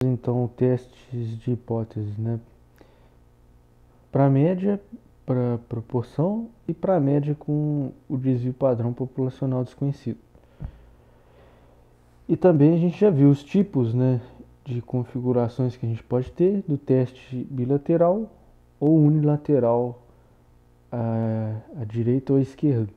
Então, testes de hipóteses, né? Para média, para proporção e para média com o desvio padrão populacional desconhecido. E também a gente já viu os tipos, né, de configurações que a gente pode ter do teste bilateral ou unilateral à direita ou à esquerda.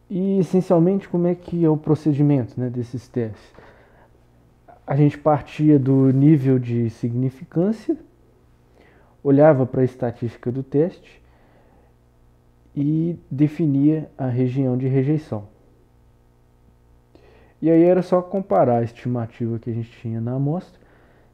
E essencialmente como é que é o procedimento, né, desses testes? A gente partia do nível de significância, olhava para a estatística do teste e definia a região de rejeição. E aí era só comparar a estimativa que a gente tinha na amostra,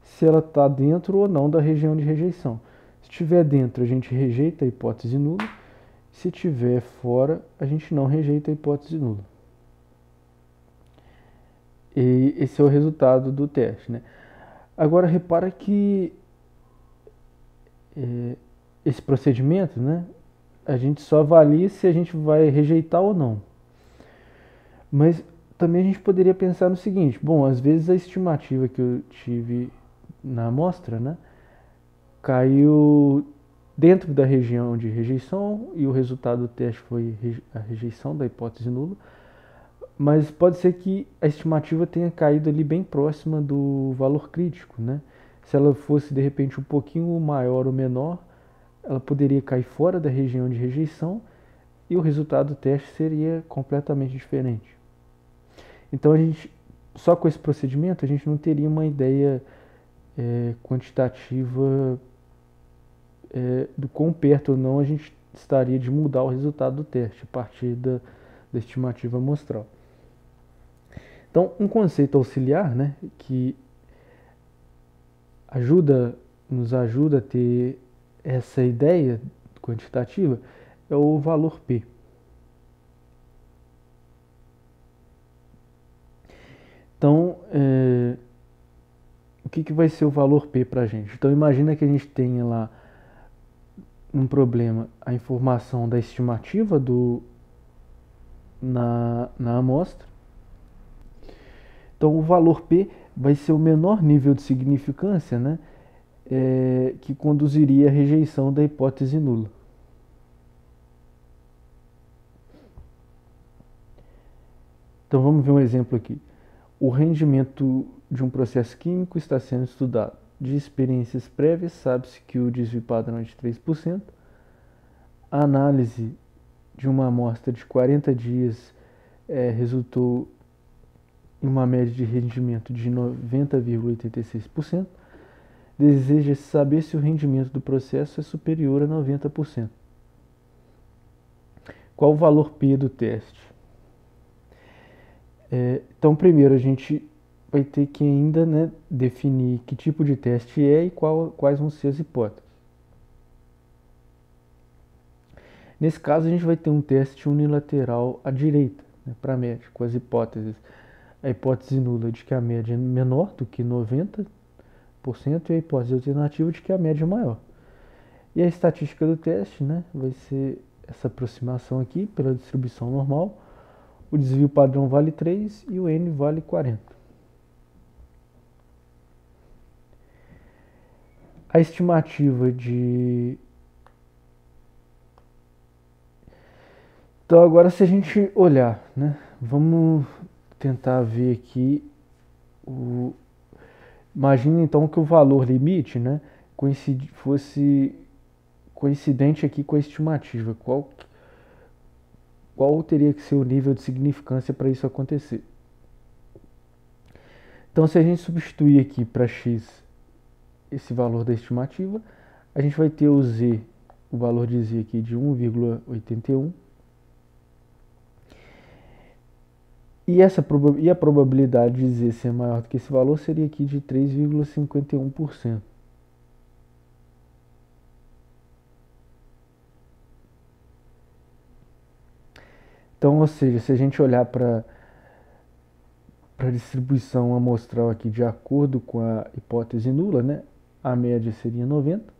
se ela está dentro ou não da região de rejeição. Se estiver dentro, a gente rejeita a hipótese nula. Se estiver fora, a gente não rejeita a hipótese nula. E esse é o resultado do teste, né? Agora, repara que esse procedimento, né, a gente só avalia se a gente vai rejeitar ou não. Mas também a gente poderia pensar no seguinte: bom, às vezes a estimativa que eu tive na amostra, né, caiu dentro da região de rejeição e o resultado do teste foi a rejeição da hipótese nula, mas pode ser que a estimativa tenha caído ali bem próxima do valor crítico, né? Se ela fosse de repente um pouquinho maior ou menor, ela poderia cair fora da região de rejeição e o resultado do teste seria completamente diferente. Então a gente, só com esse procedimento, a gente não teria uma ideia quantitativa do quão perto ou não a gente estaria de mudar o resultado do teste a partir da estimativa amostral. Então, um conceito auxiliar, né, que nos ajuda a ter essa ideia quantitativa é o valor P. Então, o que vai ser o valor P para a gente? Então, imagina que a gente tenha lá um problema, a informação da estimativa na amostra. Então, o valor P vai ser o menor nível de significância, né, que conduziria à rejeição da hipótese nula. Então, vamos ver um exemplo aqui. O rendimento de um processo químico está sendo estudado. De experiências prévias, sabe-se que o desvio padrão é de 3%. A análise de uma amostra de 40 dias resultou em uma média de rendimento de 90,86%. Deseja-se saber se o rendimento do processo é superior a 90%. Qual o valor P do teste? Então, primeiro a gente vai ter que ainda, né, definir que tipo de teste é e quais vão ser as hipóteses. Nesse caso, a gente vai ter um teste unilateral à direita, né, para a média, com as hipóteses. A hipótese nula de que a média é menor do que 90% e a hipótese alternativa de que a média é maior. E a estatística do teste, né, vai ser essa aproximação aqui pela distribuição normal. O desvio padrão vale 3 e o N vale 40. A estimativa de... Então agora se a gente olhar, né, vamos tentar ver aqui Imagine então que o valor limite, né, fosse coincidente aqui com a estimativa. Qual teria que ser o nível de significância para isso acontecer? Então, se a gente substituir aqui para x esse valor da estimativa, a gente vai ter o z, o valor de z aqui de 1,81. E a probabilidade de z ser maior do que esse valor seria aqui de 3,51%. Então, ou seja, se a gente olhar para a distribuição amostral aqui de acordo com a hipótese nula, né, a média seria 90.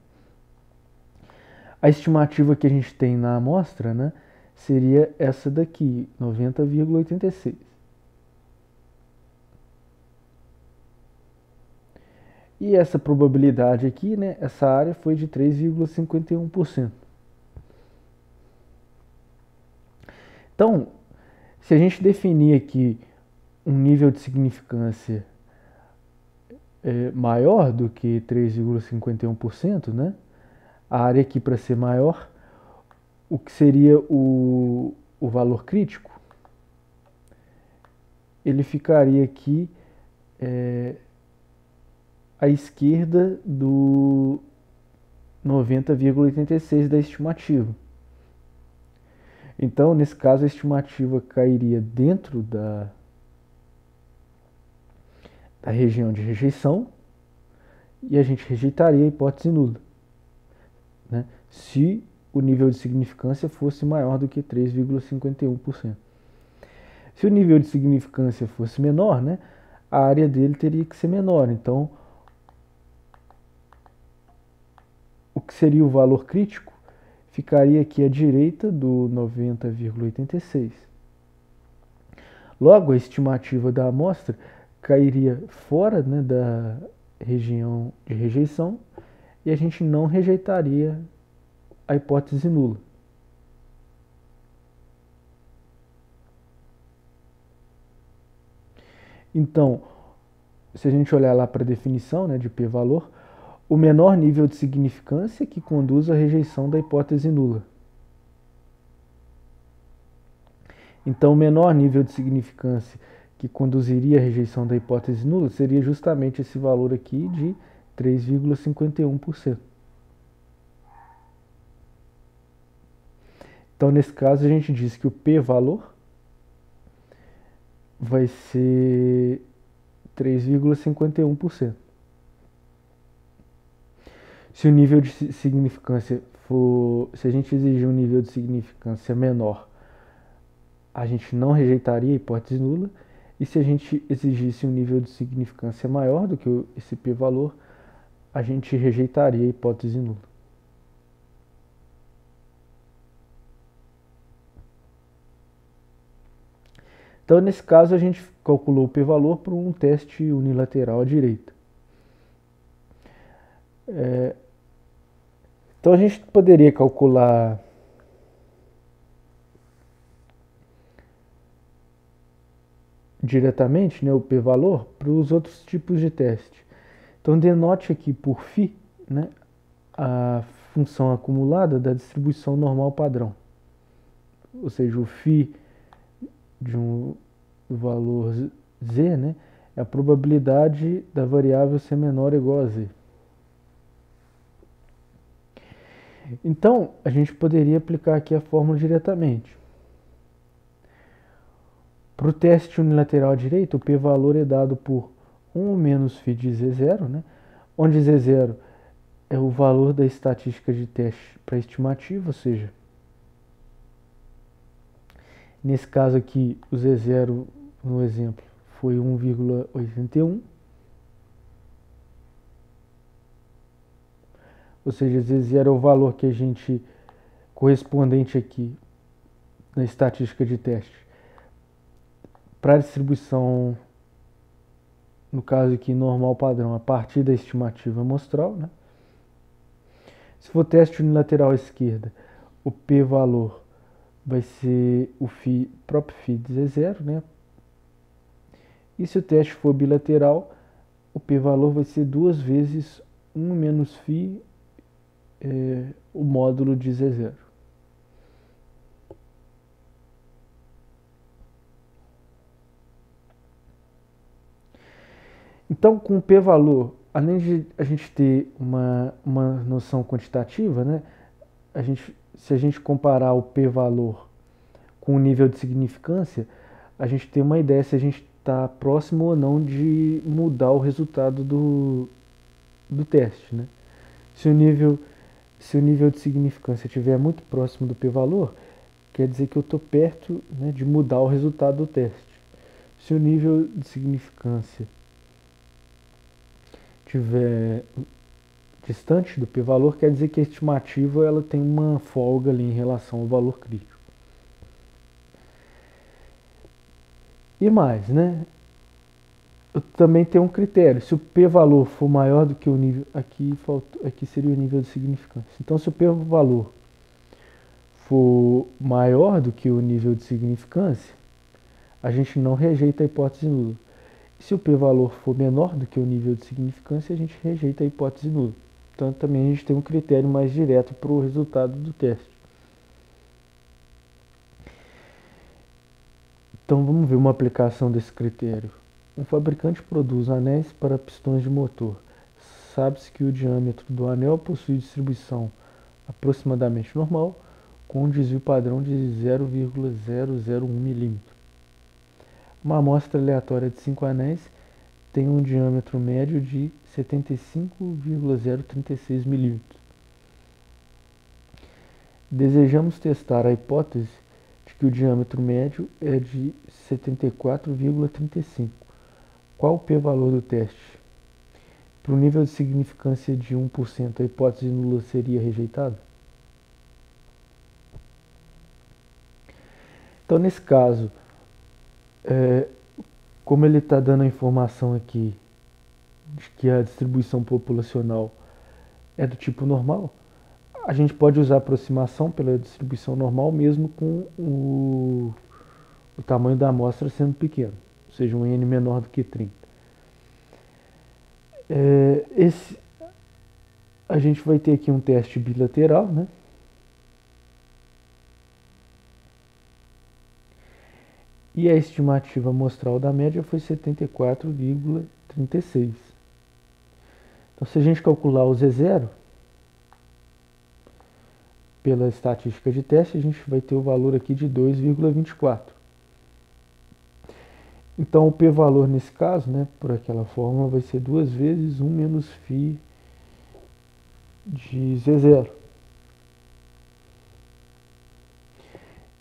A estimativa que a gente tem na amostra, né, seria essa daqui, 90,86. E essa probabilidade aqui, né, essa área foi de 3,51%. Então, se a gente definir aqui um nível de significância maior do que 3,51%, né, a área aqui para ser maior, o que seria o valor crítico, ele ficaria aqui à esquerda do 90,86 da estimativa. Então, nesse caso, a estimativa cairia dentro da região de rejeição e a gente rejeitaria a hipótese nula, né, se o nível de significância fosse maior do que 3,51%. Se o nível de significância fosse menor, né, a área dele teria que ser menor. Então, o que seria o valor crítico ficaria aqui à direita do 90,86. Logo, a estimativa da amostra cairia fora, né, da região de rejeição e a gente não rejeitaria a hipótese nula. Então, se a gente olhar lá para a definição, né, de p-valor, o menor nível de significância que conduz à rejeição da hipótese nula. Então, o menor nível de significância que conduziria à rejeição da hipótese nula seria justamente esse valor aqui de 3,51%. Então, nesse caso, a gente diz que o p-valor vai ser 3,51%. Se o nível de significância for, se a gente exigir um nível de significância menor, a gente não rejeitaria a hipótese nula, e se a gente exigisse um nível de significância maior do que esse p-valor, a gente rejeitaria a hipótese nula. Então, nesse caso, a gente calculou o p-valor por um teste unilateral à direita. Então, a gente poderia calcular diretamente, né, o p-valor para os outros tipos de teste. Então, denote aqui por φ, né, a função acumulada da distribuição normal padrão. Ou seja, o φ de um valor z, né, é a probabilidade da variável ser menor ou igual a z. Então, a gente poderia aplicar aqui a fórmula diretamente. Para o teste unilateral à direita, o p-valor é dado por 1 menos φ de z0, né, onde z0 é o valor da estatística de teste para estimativa, ou seja, nesse caso aqui, o z0, no exemplo, foi 1,81. Ou seja, z0 é o valor que a gente, correspondente aqui na estatística de teste, para a distribuição, no caso aqui, normal padrão, a partir da estimativa amostral, né? Se for teste unilateral à esquerda, o p-valor vai ser o próprio φ de z0, né? E se o teste for bilateral, o p-valor vai ser 2 vezes 1 menos φ, o módulo de z0. Então, com o p-valor, além de a gente ter uma noção quantitativa, né, se a gente comparar o p-valor com o nível de significância, a gente tem uma ideia se a gente está próximo ou não de mudar o resultado do teste, né? Se o nível de significância estiver muito próximo do p-valor, quer dizer que eu estou perto, né, de mudar o resultado do teste. Se o nível de significância estiver distante do p-valor, quer dizer que a estimativa ela tem uma folga ali em relação ao valor crítico. E mais, né? eu também tenho um critério. Se o p-valor for maior do que o nível... Aqui seria o nível de significância. Então, se o p-valor for maior do que o nível de significância, a gente não rejeita a hipótese nula. Se o p-valor for menor do que o nível de significância, a gente rejeita a hipótese nula. Então, também a gente tem um critério mais direto para o resultado do teste. Então, vamos ver uma aplicação desse critério. Um fabricante produz anéis para pistões de motor. Sabe-se que o diâmetro do anel possui distribuição aproximadamente normal, com um desvio padrão de 0,001 milímetro. Uma amostra aleatória de 5 anéis tem um diâmetro médio de 75,036 milímetros. Desejamos testar a hipótese de que o diâmetro médio é de 74,35. Qual o p-valor do teste? Para o nível de significância de 1%, a hipótese nula seria rejeitada? Então, nesse caso, como ele está dando a informação aqui de que a distribuição populacional é do tipo normal, a gente pode usar a aproximação pela distribuição normal mesmo com o tamanho da amostra sendo pequeno, ou seja, um n menor do que 30. A gente vai ter aqui um teste bilateral, né? E a estimativa amostral da média foi 74,36. Então, se a gente calcular o Z0 pela estatística de teste, a gente vai ter o valor aqui de 2,24. Então, o p-valor nesse caso, né, por aquela fórmula, vai ser 2 vezes 1 menos φ de Z0.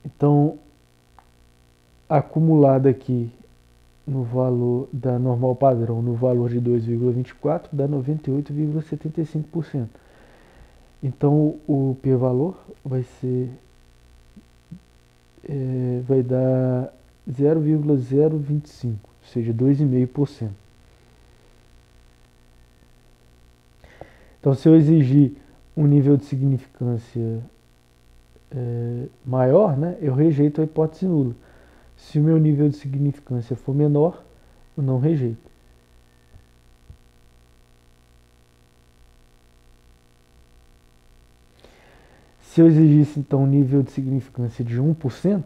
Então, acumulado aqui no valor da normal padrão, no valor de 2,24, dá 98,75%. Então, o p-valor vai ser vai dar 0,025, ou seja, 2,5%. Então, se eu exigir um nível de significância maior, né, eu rejeito a hipótese nula. Se o meu nível de significância for menor, eu não rejeito. Se eu exigisse, então, um nível de significância de 1%,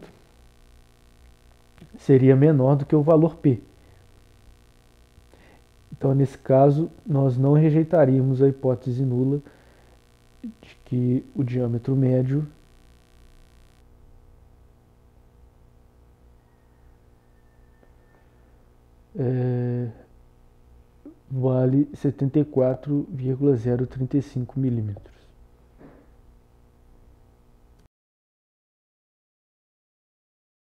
seria menor do que o valor P. Então, nesse caso, nós não rejeitaríamos a hipótese nula de que o diâmetro médio vale 74,035 milímetros.